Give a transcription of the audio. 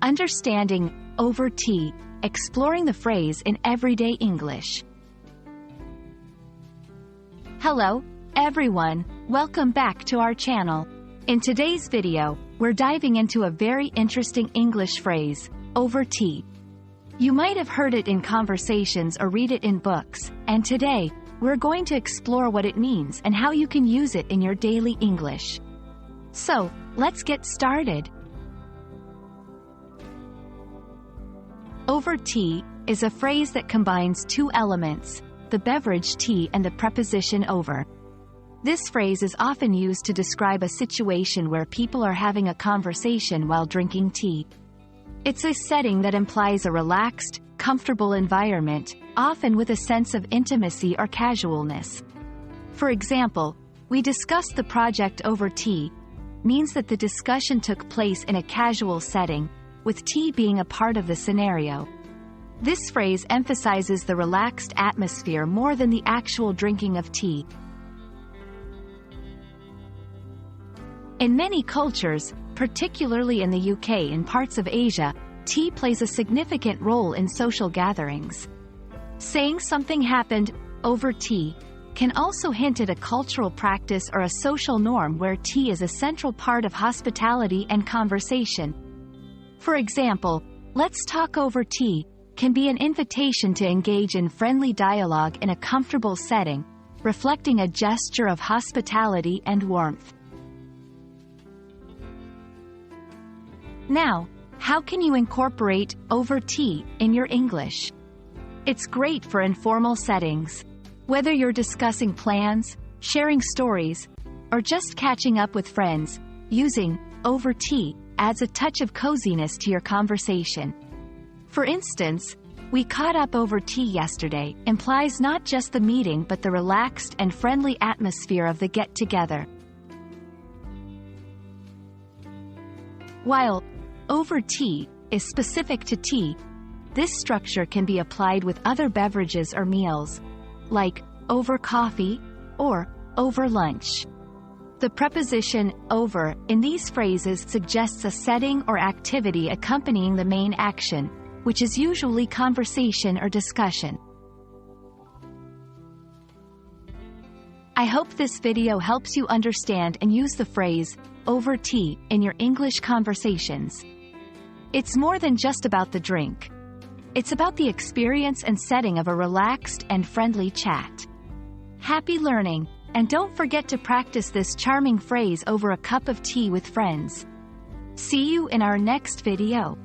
Understanding over tea, exploring the phrase in everyday English. Hello, everyone, welcome back to our channel. In today's video, we're diving into a very interesting English phrase, over tea. You might have heard it in conversations or read it in books, and today, we're going to explore what it means and how you can use it in your daily English. So, let's get started. Over tea is a phrase that combines two elements, the beverage tea and the preposition over. This phrase is often used to describe a situation where people are having a conversation while drinking tea. It's a setting that implies a relaxed, comfortable environment, often with a sense of intimacy or casualness. For example, we discussed the project over tea, means that the discussion took place in a casual setting, with tea being a part of the scenario. This phrase emphasizes the relaxed atmosphere more than the actual drinking of tea. In many cultures, particularly in the UK and parts of Asia, tea plays a significant role in social gatherings. Saying something happened over tea can also hint at a cultural practice or a social norm where tea is a central part of hospitality and conversation. For example, let's talk over tea can be an invitation to engage in friendly dialogue in a comfortable setting, reflecting a gesture of hospitality and warmth. Now, how can you incorporate over tea in your English? It's great for informal settings. Whether you're discussing plans, sharing stories, or just catching up with friends, using over tea adds a touch of coziness to your conversation. For instance, "We caught up over tea yesterday" implies not just the meeting but the relaxed and friendly atmosphere of the get-together. While over tea is specific to tea, this structure can be applied with other beverages or meals, like over coffee or over lunch. The preposition over in these phrases suggests a setting or activity accompanying the main action, which is usually conversation or discussion. I hope this video helps you understand and use the phrase over tea in your English conversations. It's more than just about the drink. It's about the experience and setting of a relaxed and friendly chat. Happy learning, and don't forget to practice this charming phrase over a cup of tea with friends. See you in our next video.